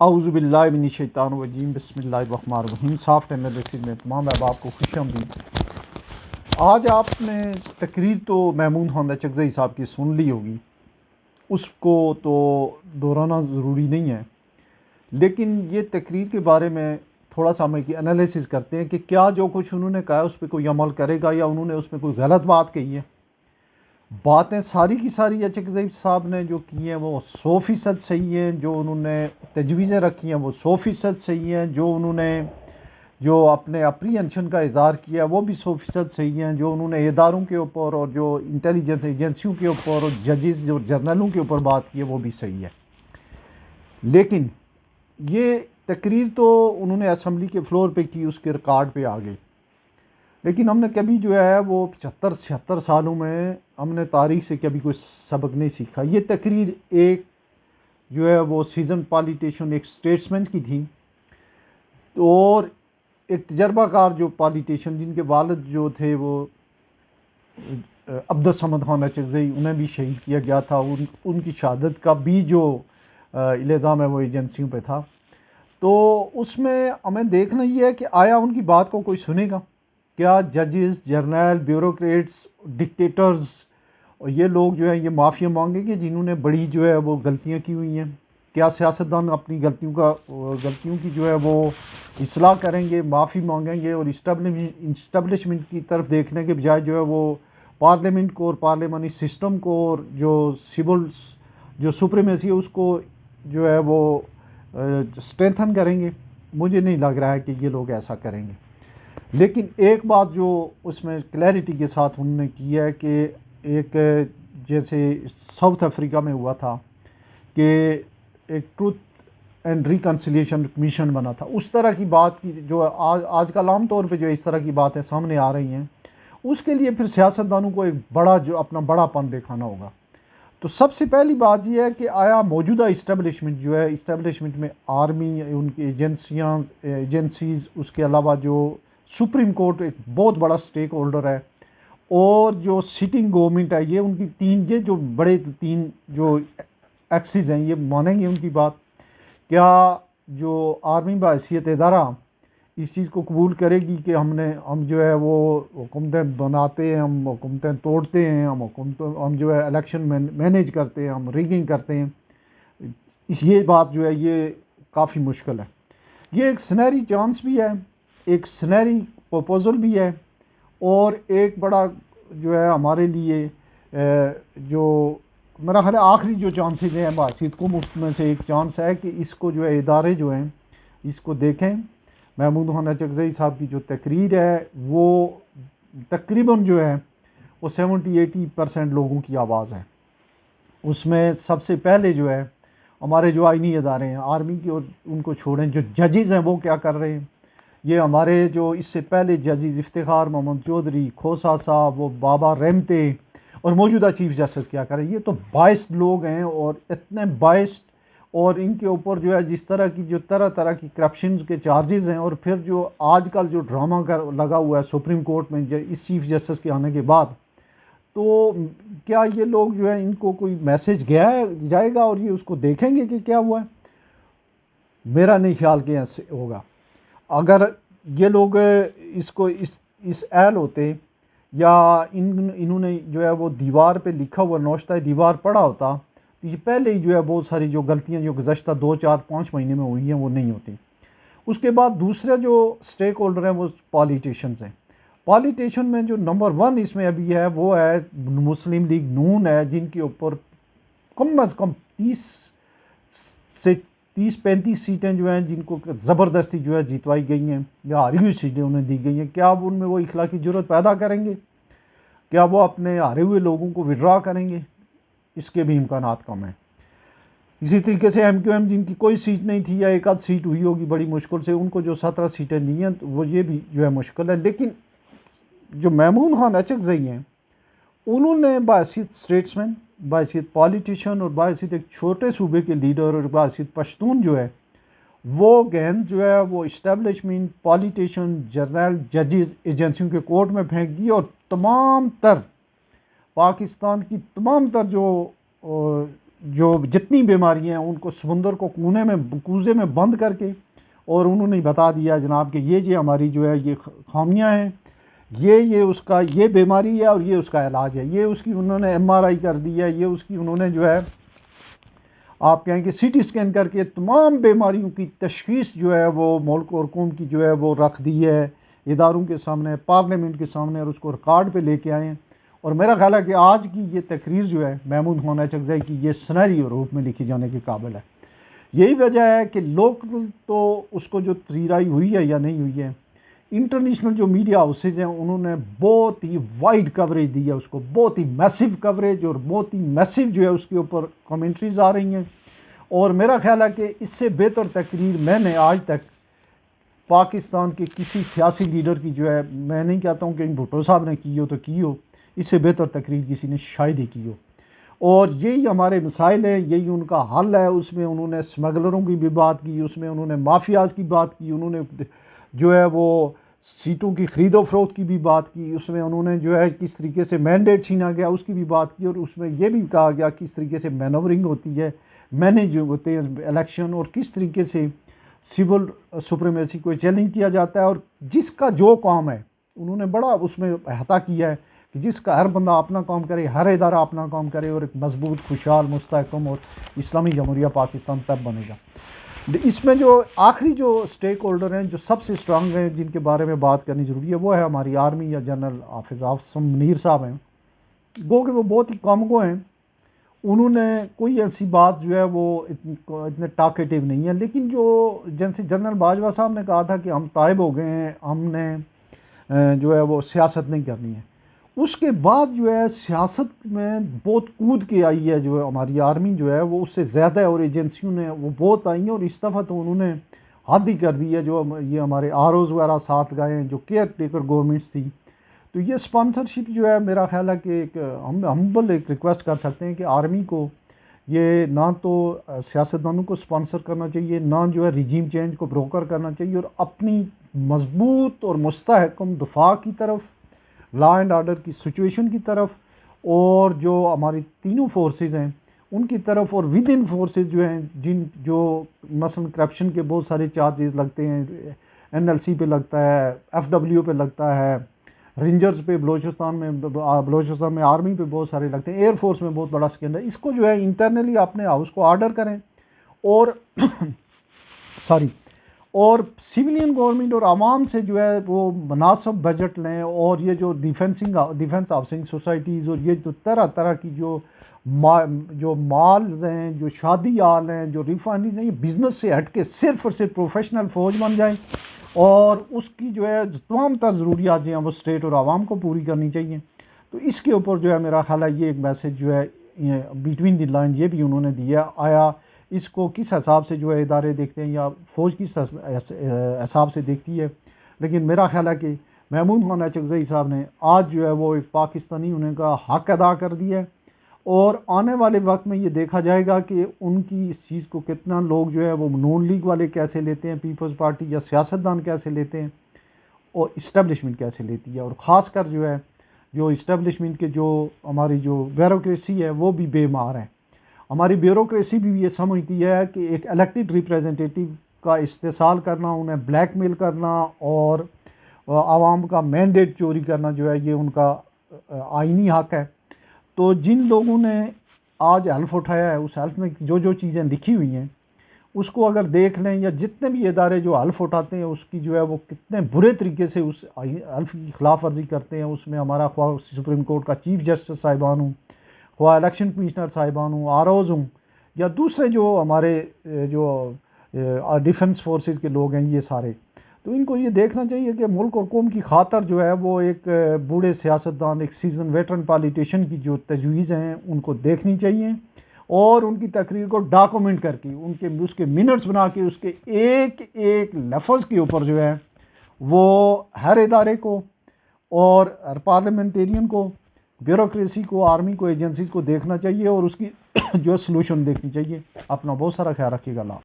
आऊज़ुबिल्लाहि मिनश्शैतानिर्रजीम बिस्मिल्लाहिर्रहमानिर्रहीम। Soft analysis में तमाम अहबाब को खुशामदीद। आज आपने तकरीर तो महमूद खान चकज़ई साहब की सुन ली होगी, उसको तो दोहराना ज़रूरी नहीं है, लेकिन ये तकरीर के बारे में थोड़ा सा हम एनालिसिस करते हैं कि क्या जो कुछ उन्होंने कहा है उस पर कोई अमल करेगा या उन्होंने उसमें कोई गलत बात कही है। बातें सारी की सारी चकज़ई साहब ने जो की हैं वो 100% सही हैं, जो उन्होंने तजवीज़ें रखी हैं वो 100% सही हैं, जो उन्होंने जो अपने अप्रीहेंशन का इज़हार किया वो भी 100% सही हैं, जो उन्होंने इदारों के ऊपर और जो इंटेलिजेंस एजेंसियों के ऊपर और जजेस जो जर्नलों के ऊपर बात की है वो भी सही है। लेकिन ये तकरीर तो उन्होंने असम्बली के फ्लोर पे की, उसके रिकॉर्ड पे आ गई, लेकिन हमने कभी जो है वो 75-76 सालों में हमने तारीख से कभी कोई सबक नहीं सीखा। ये तकरीर एक जो है वो सीजन पॉलिटिशियन, एक स्टेट्समैन की थी और एक तजर्बाकार जो पॉलिटिशियन जिनके वालिद जो थे वो अब्दुल समद खान चकज़ई, उन्हें भी शहीद किया गया था। उनकी शहादत का भी जो इल्ज़ाम है वो एजेंसियों पे था। तो उसमें हमें देखना ये है कि आया उनकी बात को कोई सुनेगा क्या। जजेस, जर्नल, ब्यूरोक्रेट्स, डिक्टेटर्स और ये लोग जो है ये माफ़िया मांगेंगे जिन्होंने बड़ी जो है वो गलतियां की हुई हैं। क्या सियासतदान अपनी गलतियों की जो है वो इस्लाह करेंगे, माफ़ी मांगेंगे और इस्टबलिशमेंट की तरफ देखने के बजाय जो है वो पार्लियामेंट को और पार्लियामानी सिस्टम को और जो सिविल जो सुप्रीमेसी है उसको जो है वो स्ट्रेंथन करेंगे। मुझे नहीं लग रहा है कि ये लोग ऐसा करेंगे। लेकिन एक बात जो उसमें क्लैरिटी के साथ उन्होंने की है कि एक जैसे साउथ अफ्रीका में हुआ था कि एक ट्रूथ एंड रिकन्सिलिएशन कमीशन बना था, उस तरह की बात की जो आजकल आम तौर पे जो इस तरह की बातें सामने आ रही हैं, उसके लिए फिर सियासतदानों को एक बड़ा जो अपना बड़ापन दिखाना होगा। तो सबसे पहली बात यह है कि आया मौजूदा इस्टेब्लिशमेंट जो है, इस्टेब्लिशमेंट में आर्मी, उनकी एजेंसीज़, उसके अलावा जो सुप्रीम कोर्ट एक बहुत बड़ा स्टेक होल्डर है, और जो सिटिंग गवर्नमेंट है, ये उनकी तीन, ये जो बड़े तीन जो एक्सिस हैं ये मानेंगे उनकी बात। क्या जो आर्मी बहैसियत इदारा इस चीज़ को कबूल करेगी कि हम जो है वो हुकूमतें बनाते हैं, हम हुकूमतें तोड़ते हैं, हम जो है इलेक्शन मैनेज करते हैं, हम रिगिंग करते हैं। ये बात जो है ये काफ़ी मुश्किल है। ये एक सुनहरी चांस भी है, एक सुनहरी प्रपोज़ल भी है, और एक बड़ा जो है हमारे लिए जो मेरा ख्याल है आखिरी जो चांसेस हैं बासित को मुफ्त में से एक चांस है कि इसको जो है इदारे जो हैं इसको देखें। महमूद खान चकज़ई साहब की जो तकरीर है वो तकरीबन जो है वो 70-80% लोगों की आवाज़ है। उसमें सबसे पहले जो है हमारे जो आइनी इदारे हैं, आर्मी की और उनको छोड़ें, जो जजेस हैं वो क्या कर रहे हैं। ये हमारे जो इससे पहले जजेस इफ्तिखार मोहम्मद चौधरी, खोसा साहब, वो बाबा रहमते और मौजूदा चीफ जस्टिस क्या करें। ये तो बाइस्ड लोग हैं और इतने बाइस्ड, और इनके ऊपर जो है जिस तरह की जो तरह तरह की करप्शन के चार्जेस हैं, और फिर जो आजकल जो ड्रामा कर लगा हुआ है सुप्रीम कोर्ट में इस चीफ जस्टिस के आने के बाद, तो क्या ये लोग जो है इनको कोई मैसेज गया है जाएगा और ये उसको देखेंगे कि क्या हुआ है। मेरा नहीं ख्याल कि ऐसे होगा। अगर ये लोग इसको इस एल होते या इन्होंने जो है वो दीवार पे लिखा हुआ नौश्ता दीवार पढ़ा होता, तो ये पहले ही जो है बहुत सारी जो गलतियां जो गुज़श्ता 2-4-5 महीने में हुई हैं वो नहीं होती। उसके बाद दूसरा जो स्टेक होल्डर हैं वो पॉलिटिशियंस हैं। पॉलिटिशियन में जो नंबर 1 इसमें अभी है वो है मुस्लिम लीग नून है, जिनके ऊपर कम अज़ कम 30 से 35 सीटें जो हैं जिनको ज़बरदस्ती जो है जितवाई गई हैं या हारी हुई सीटें उन्हें दी गई हैं। क्या अब उनमें वो इखलाकी ज़रूरत पैदा करेंगे? क्या वो अपने हारे हुए लोगों को विड्रा करेंगे? इसके भी इम्कानात कम हैं। इसी तरीके से MQM जिनकी कोई सीट नहीं थी या एक आध सीट हुई होगी बड़ी मुश्किल से, उनको जो 17 सीटें दी हैं तो वो ये भी जो है मुश्किल है। लेकिन जो महमूद खान चकज़ई हैं उन्होंने बासित स्टेट्समैन, बासित पॉलिटिशियन और बासित एक छोटे सूबे के लीडर और बासित पश्तून जो है वो गेंद जो है वो इस्टेब्लिशमेंट, पॉलिटिशियन, जर्नल, जजेस, एजेंसियों के कोर्ट में फेंक दी, और तमाम तर पाकिस्तान की तमाम तर जो जो जितनी बीमारियां हैं उनको समुंदर को कूज़े में बंद करके, और उन्होंने बता दिया जनाब कि ये हमारी जो है ये खामियां हैं, ये उसका ये बीमारी है और ये उसका इलाज है। ये उसकी उन्होंने एमआरआई कर दी है, ये उसकी उन्होंने जो है आप कहें कि सीटी स्कैन करके तमाम बीमारियों की तशखीस जो है वो मुल्क और कौम की जो है वो रख दी है इदारों के सामने, पार्लियामेंट के सामने, और उसको रिकॉर्ड पे लेके आए हैं। और मेरा ख्याल है कि आज की ये तकरीर जो है महमूद खान अचकज़ई की, ये सिनेरियो रूप में लिखी जाने के काबिल है। यही वजह है कि लोग तो उसको जो पजीराई हुई है या नहीं हुई है, इंटरनेशनल जो मीडिया हाउसेज हैं उन्होंने बहुत ही वाइड कवरेज दी है उसको, बहुत ही मैसिव कवरेज, और बहुत ही मैसिव जो है उसके ऊपर कमेंट्रीज आ रही हैं। और मेरा ख्याल है कि इससे बेहतर तकरीर मैंने आज तक पाकिस्तान के किसी सियासी लीडर की जो है, मैं नहीं कहता हूँ कि भुट्टो साहब ने की हो तो की हो, इससे बेहतर तकरीर किसी ने शायद ही की हो। और यही हमारे मसाइल हैं, यही उनका हल है। उसमें उन्होंने स्मगलरों की भी बात की, उसमें उन्होंने माफियाज़ की बात की, उन्होंने जो है वो सीटों की ख़रीदो फरोख्त की भी बात की, उसमें उन्होंने जो है किस तरीके से मैंडेट छीना गया उसकी भी बात की, और उसमें यह भी कहा गया किस तरीके से मैनोवरिंग होती है, मैनेज होते हैं इलेक्शन, और किस तरीके से सिविल सुप्रीमेसी को चैलेंज किया जाता है। और जिसका जो काम है उन्होंने बड़ा उसमें अहता किया है कि जिसका हर बंदा अपना काम करे, हर इदारा अपना काम करे, और एक मजबूत, खुशहाल, मुस्तहकम और इस्लामी जमहूरिया पाकिस्तान तब बनेगा। इसमें जो आखिरी जो स्टेक होल्डर हैं जो सबसे स्ट्रांग हैं, जिनके बारे में बात करनी ज़रूरी है, वो है हमारी आर्मी या जनरल हाफिज़ आसिम मुनीर साहब हैं। गो कि वो बहुत ही कम को हैं, उन्होंने कोई ऐसी बात जो है वो इतने टाकेटिव नहीं है। लेकिन जो जैसे जनरल बाजवा साहब ने कहा था कि हम ताइब हो गए हैं, हमने जो है वो सियासत नहीं करनी है, उसके बाद जो है सियासत में बहुत कूद के आई है जो है हमारी आर्मी जो है वो, उससे ज़्यादा है, और एजेंसियों ने वो बहुत आई हैं, और इस दफ़ा तो उन्होंने हद ही कर दी है। जो ये हमारे आरओज़ वगैरह साथ गए हैं, जो केयर टेकर गवर्नमेंट्स थी, तो ये स्पॉन्सरशिप जो है मेरा ख्याल है कि एक हम हम्बल एक रिक्वेस्ट कर सकते हैं कि आर्मी को ये ना तो सियासतदानों को स्पॉन्सर करना चाहिए, ना जो है रिजीम चेंज को ब्रोकर करना चाहिए, और अपनी मजबूत और मुस्तहकम दफा की तरफ, लॉ एंड आर्डर की सिचुएशन की तरफ, और जो हमारी तीनों फोर्सेस हैं उनकी तरफ, और विद इन फोर्सेस जो हैं जो मसलन करप्शन के बहुत सारे चार्जेस लगते हैं, एनएलसी पे लगता है, एफडब्ल्यू पे लगता है, रेंजर्स पे बलोचिस्तान में आर्मी पे बहुत सारे लगते हैं, एयरफोर्स में बहुत बड़ा स्कैंडल है। इसको जो है इंटरनली अपने हाउस को ऑर्डर करें, और सॉरी और सिविलियन गवर्नमेंट और आवाम से जो है वो मुनासिब बजट लें, और ये जो डिफेंस हाउसिंग सोसाइटीज़ और ये जो तरह तरह की जो माल्स हैं, जो शादी हाल हैं, जो रिफाइनरीज हैं, ये बिज़नेस से हट के सिर्फ और सिर्फ प्रोफेशनल फ़ौज बन जाए, और उसकी जो है तमाम तर ज़रूरियात जो हैं वो स्टेट और आवाम को पूरी करनी चाहिए। तो इसके ऊपर जो है मेरा ख्याल है ये एक मैसेज जो है बिटवीन द लाइन ये भी उन्होंने दिया। आया इसको किस हिसाब से जो है इदारे देखते हैं या फ़ौज किस हिसाब से देखती है, लेकिन मेरा ख्याल है कि महमूद खान अचकज़ई साहब ने आज जो है वो एक पाकिस्तानी होने का हक़ अदा कर दिया है, और आने वाले वक्त में ये देखा जाएगा कि उनकी इस चीज़ को कितना लोग जो है वो नून लीग वाले कैसे लेते हैं, पीपल्स पार्टी या सियासतदान कैसे लेते हैं, और इस्टेब्लिशमेंट कैसे लेती है। और ख़ासकर जो है जो इस्टेब्लिशमेंट के जो हमारी जो ब्यूरोक्रेसी है वो भी बेमार है। हमारी ब्यूरोक्रेसी भी ये समझती है कि एक इलेक्टेड रिप्रेजेंटेटिव का इस्तेसाल करना, उन्हें ब्लैकमेल करना और आवाम का मैंडेट चोरी करना जो है ये उनका आइनी हक़ है। तो जिन लोगों ने आज हल्फ उठाया है, उस हल्फ में जो जो चीज़ें लिखी हुई हैं उसको अगर देख लें, या जितने भी इदारे जो हल्फ उठाते हैं उसकी जो है वो कितने बुरे तरीके से उस हल्फ की खिलाफ वर्जी करते हैं। उसमें हमारा ख्वाह सुप्रीम कोर्ट का चीफ जस्टिस साहिबान हूँ, ख्वाह इलेक्शन कमिश्नर साहिबान हूँ, आरओज़ हूँ, या दूसरे जो हमारे जो डिफेंस फोर्सेस के लोग हैं, ये सारे, तो इनको ये देखना चाहिए कि मुल्क और कौम की खातर जो है वो एक बूढ़े सियासतदान, एक सीजन वेटरन पॉलिटिशियन की जो तजवीज़ हैं उनको देखनी चाहिए, और उनकी तकरीर को डॉक्यूमेंट करके उसके मिनट्स बना के उसके एक एक लफ्ज़ के ऊपर जो है वो हर इदारे को और हर पार्लियामेंटेरियन को, ब्यूरोक्रेसी को, आर्मी को, एजेंसीज को देखना चाहिए, और उसकी जो सलूशन देखनी चाहिए। अपना बहुत सारा ख्याल रखिएगा।